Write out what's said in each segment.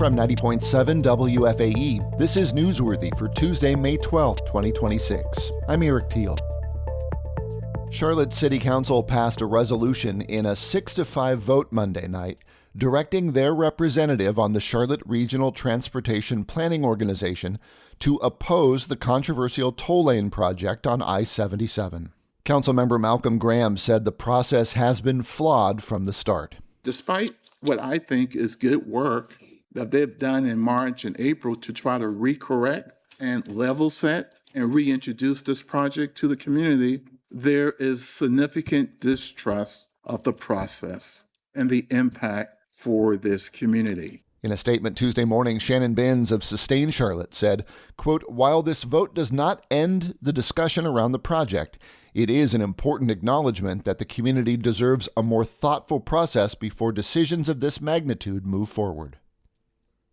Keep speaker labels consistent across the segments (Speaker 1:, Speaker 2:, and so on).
Speaker 1: From 90.7 WFAE, this is Newsworthy for Tuesday, May 12, 2026. I'm Eric Teal. Charlotte City Council passed a resolution in a 6-5 vote Monday night, directing their representative on the Charlotte Regional Transportation Planning Organization to oppose the controversial toll lane project on I-77. Councilmember Malcolm Graham said the process has been flawed from the start.
Speaker 2: Despite what I think is good work that they've done in March and April to try to recorrect and level set and reintroduce this project to the community, there is significant distrust of the process and the impact for this community.
Speaker 1: In a statement Tuesday morning, Shannon Binns of Sustain Charlotte said, quote, "While this vote does not end the discussion around the project, it is an important acknowledgement that the community deserves a more thoughtful process before decisions of this magnitude move forward."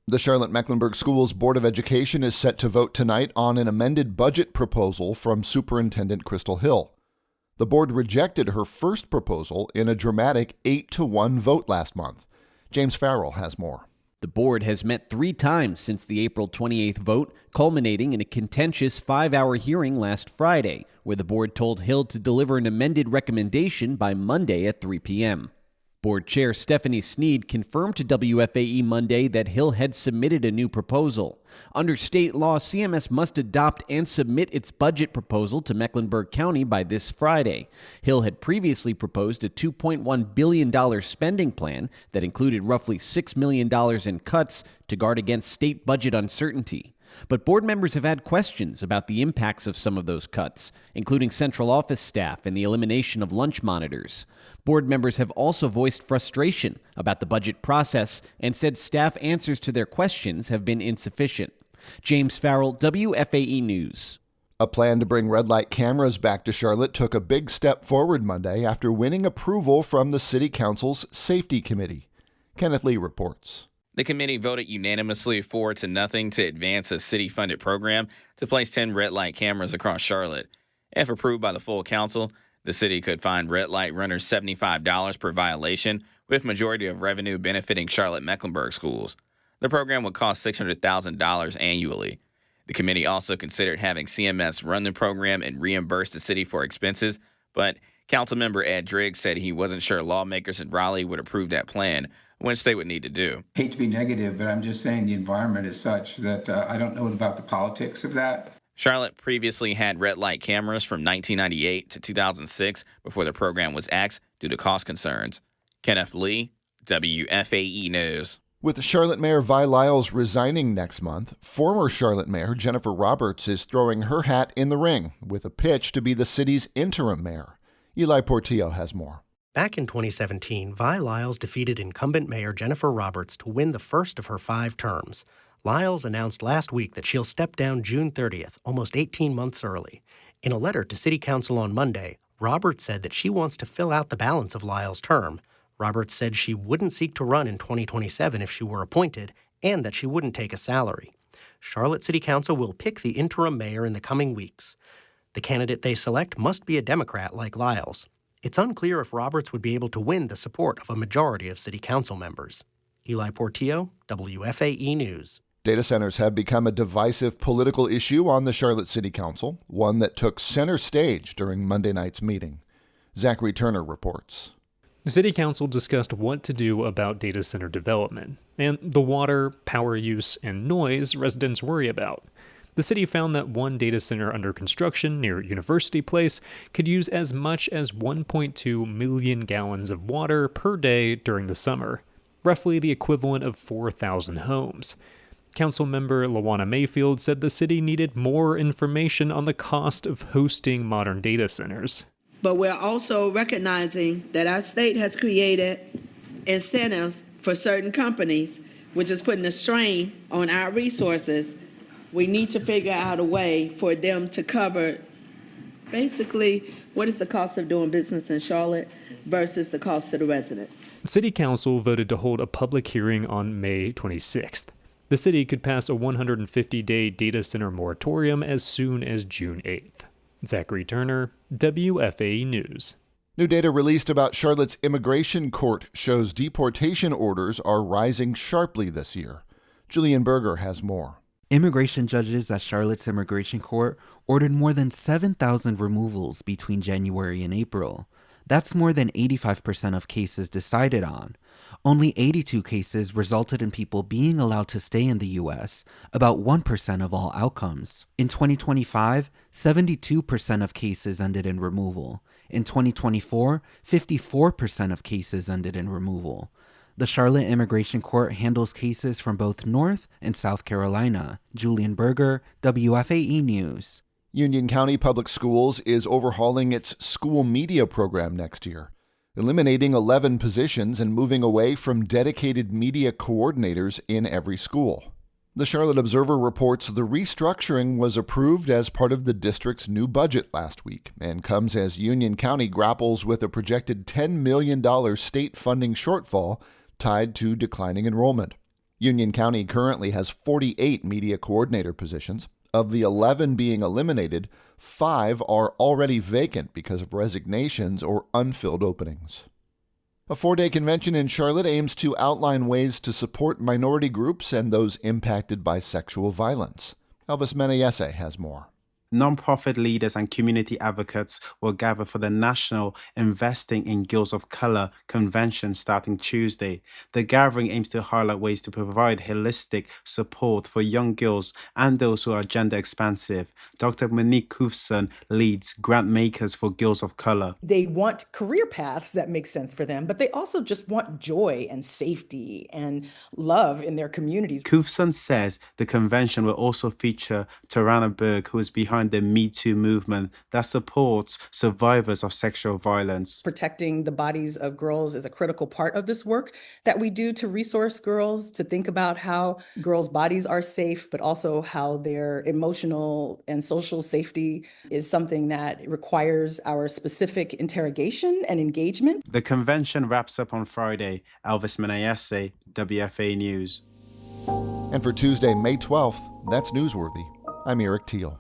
Speaker 1: The Charlotte-Mecklenburg Schools Board of Education is set to vote tonight on an amended budget proposal from Superintendent Crystal Hill. The board rejected her first proposal in a dramatic 8-1 vote last month. James Farrell has more.
Speaker 3: The board has met 3 times since the April 28th vote, culminating in a contentious 5-hour hearing last Friday, where the board told Hill to deliver an amended recommendation by Monday at 3 p.m. Board Chair Stephanie Sneed confirmed to WFAE Monday that Hill had submitted a new proposal. Under state law, CMS must adopt and submit its budget proposal to Mecklenburg County by this Friday. Hill had previously proposed a $2.1 billion spending plan that included roughly $6 million in cuts to guard against state budget uncertainty. But board members have had questions about the impacts of some of those cuts, including central office staff and the elimination of lunch monitors. Board members have also voiced frustration about the budget process and said staff answers to their questions have been insufficient. James Farrell, WFAE News.
Speaker 1: A plan to bring red light cameras back to Charlotte took a big step forward Monday after winning approval from the City Council's Safety Committee. Kenneth Lee reports.
Speaker 4: The committee voted unanimously 4-0 to advance a city-funded program to place 10 red light cameras across Charlotte. If approved by the full council, the city could fine red light runners $75 per violation, with majority of revenue benefiting Charlotte-Mecklenburg schools. The program would cost $600,000 annually. The committee also considered having CMS run the program and reimburse the city for expenses, but Councilmember Ed Driggs said he wasn't sure lawmakers in Raleigh would approve that plan, which they would need to do.
Speaker 5: Hate to be negative, but I'm just saying the environment is such that I don't know about the politics of that.
Speaker 4: Charlotte previously had red light cameras from 1998 to 2006 before the program was axed due to cost concerns. Kenneth Lee, WFAE News.
Speaker 1: With Charlotte Mayor Vi Lyles resigning next month, former Charlotte Mayor Jennifer Roberts is throwing her hat in the ring with a pitch to be the city's interim mayor. Eli Portillo has more.
Speaker 6: Back in 2017, Vi Lyles defeated incumbent Mayor Jennifer Roberts to win the first of her 5 terms. Lyles announced last week that she'll step down June 30th, almost 18 months early. In a letter to City Council on Monday, Roberts said that she wants to fill out the balance of Lyles' term. Roberts said she wouldn't seek to run in 2027 if she were appointed, and that she wouldn't take a salary. Charlotte City Council will pick the interim mayor in the coming weeks. The candidate they select must be a Democrat like Lyles. It's unclear if Roberts would be able to win the support of a majority of City Council members. Eli Portillo, WFAE News.
Speaker 1: Data centers have become a divisive political issue on the Charlotte City Council, one that took center stage during Monday night's meeting. Zachary Turner reports.
Speaker 7: The City Council discussed what to do about data center development and the water, power use, and noise residents worry about. The city found that one data center under construction near University Place could use as much as 1.2 million gallons of water per day during the summer, roughly the equivalent of 4,000 homes. Councilmember Lawana Mayfield said the city needed more information on the cost of hosting modern data centers.
Speaker 8: But we're also recognizing that our state has created incentives for certain companies, which is putting a strain on our resources. We need to figure out a way for them to cover basically what is the cost of doing business in Charlotte versus the cost to the residents.
Speaker 7: City Council voted to hold a public hearing on May 26th. The city could pass a 150-day data center moratorium as soon as June 8th. Zachary Turner, WFAE News.
Speaker 1: New data released about Charlotte's immigration court shows deportation orders are rising sharply this year. Julian Berger has more.
Speaker 9: Immigration judges at Charlotte's Immigration Court ordered more than 7,000 removals between January and April. That's more than 85% of cases decided on. Only 82 cases resulted in people being allowed to stay in the U.S., about 1% of all outcomes. In 2025, 72% of cases ended in removal. In 2024, 54% of cases ended in removal. The Charlotte Immigration Court handles cases from both North and South Carolina. Julian Berger, WFAE News.
Speaker 1: Union County Public Schools is overhauling its school media program next year, eliminating 11 positions and moving away from dedicated media coordinators in every school. The Charlotte Observer reports the restructuring was approved as part of the district's new budget last week and comes as Union County grapples with a projected $10 million state funding shortfall tied to declining enrollment. Union County currently has 48 media coordinator positions. Of the 11 being eliminated, 5 are already vacant because of resignations or unfilled openings. A 4-day convention in Charlotte aims to outline ways to support minority groups and those impacted by sexual violence. Elvis Menayese has more.
Speaker 10: Nonprofit leaders and community advocates will gather for the National Investing in Girls of Color convention starting Tuesday. The gathering aims to highlight ways to provide holistic support for young girls and those who are gender expansive. Dr. Monique Kufson leads Grant Makers for Girls of Color.
Speaker 11: They want career paths that make sense for them, but they also just want joy and safety and love in their communities.
Speaker 10: Kufson says the convention will also feature Tarana Berg, who is behind the Me Too movement that supports survivors of sexual violence.
Speaker 11: Protecting the bodies of girls is a critical part of this work that we do to resource girls, to think about how girls' bodies are safe, but also how their emotional and social safety is something that requires our specific interrogation and engagement.
Speaker 10: The convention wraps up on Friday. Elvis Menayese, WFAE News.
Speaker 1: And for Tuesday, May 12th, that's Newsworthy. I'm Eric Teal.